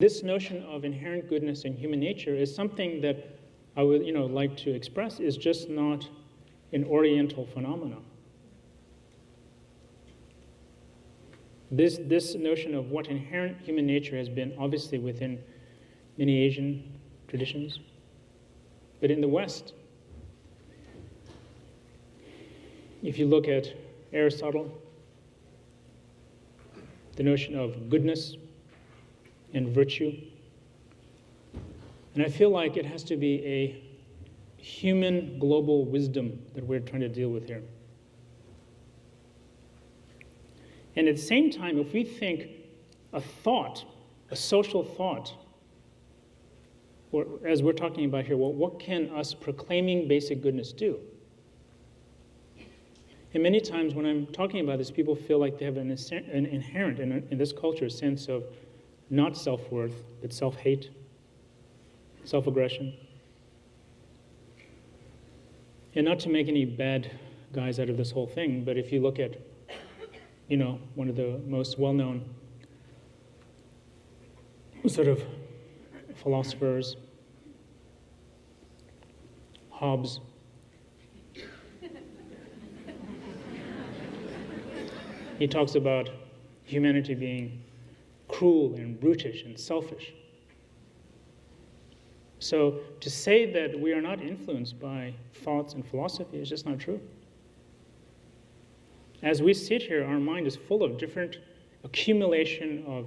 this notion of inherent goodness in human nature is something that I would like to express is just not an Oriental phenomenon. This notion of what inherent human nature has been obviously within many Asian traditions, but in the West, if you look at Aristotle, the notion of goodness and virtue, and I feel like it has to be a human global wisdom that we're trying to deal with here. And at the same time, if we think a thought, a social thought, or as we're talking about here, well, what can us proclaiming basic goodness do? And many times when I'm talking about this, people feel like they have an inherent, in this culture, sense of not self-worth, but self-hate, self-aggression. And not to make any bad guys out of this whole thing, but if you look at one of the most well-known sort of philosophers, Hobbes. He talks about humanity being cruel and brutish and selfish. So to say that we are not influenced by thoughts and philosophy is just not true. As we sit here, our mind is full of different accumulation of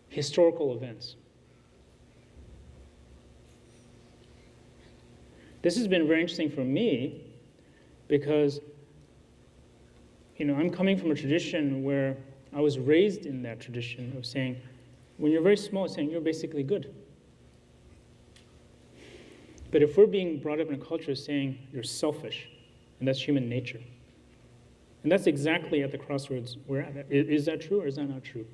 historical events. This has been very interesting for me because, I'm coming from a tradition where I was raised in that tradition of saying, when you're very small, saying you're basically good. But if we're being brought up in a culture saying you're selfish, and that's human nature, and that's exactly at the crossroads we're at. Is that true or is that not true?